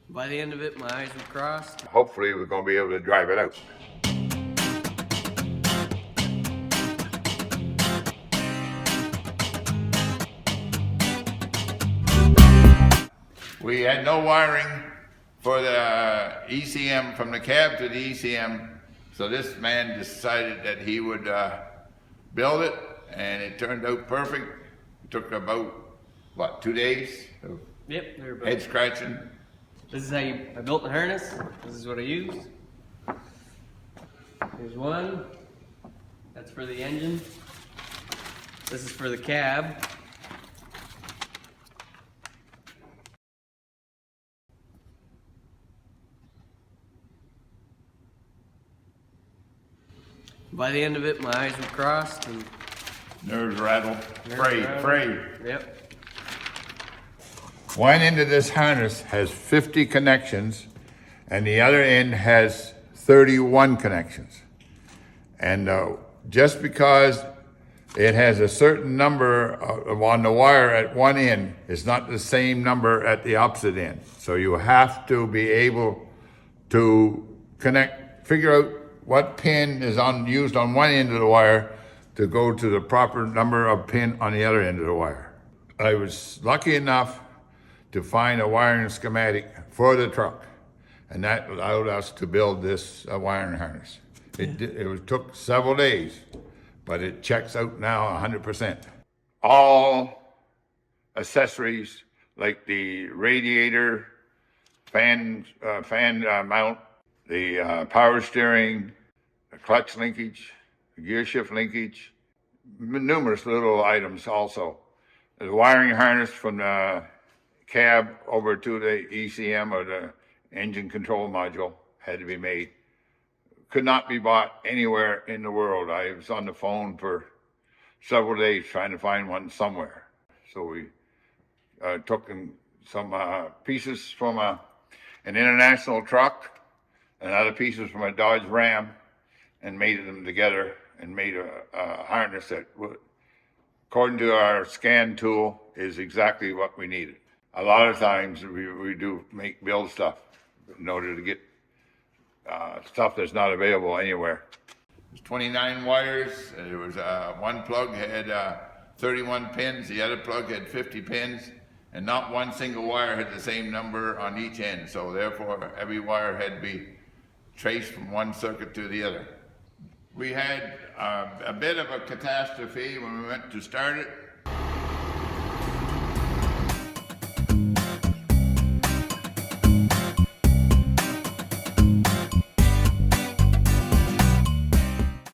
By the end of it, my eyes were crossed. Hopefully we're going to be able to drive it out. We had no wiring for the ECM, from the cab to the ECM, so this man decided that he would build it, and it turned out perfect. It took about, what, 2 days of Yep, they were both. head scratching. This is how I built the harness. This is what I used. Here's one. That's for the engine. This is for the cab. By the end of it, my eyes were crossed and Nerves rattled. Frayed. Yep. One end of this harness has 50 connections, and the other end has 31 connections. And just because it has a certain number on the wire at one end, it's not the same number at the opposite end. So you have to be able to figure out what pin is used on one end of the wire to go to the proper number of pin on the other end of the wire. I was lucky enough to find a wiring schematic for the truck, and that allowed us to build this wiring harness. It took several days, but it checks out now 100%. All accessories like the radiator, fan mount, the power steering, the clutch linkage, the gear shift linkage, numerous little items also. The wiring harness from the cab over to the ECM, or the engine control module, had to be made. Could not be bought anywhere in the world. I was on the phone for several days trying to find one somewhere. So we took some pieces from an international truck and other pieces from a Dodge Ram and made them together and made a harness that, according to our scan tool, is exactly what we needed. A lot of times we do build stuff in order to get stuff that's not available anywhere. There's 29 wires. There was one plug had 31 pins. The other plug had 50 pins, and not one single wire had the same number on each end. So therefore, every wire had to be traced from one circuit to the other. We had a bit of a catastrophe when we went to start it.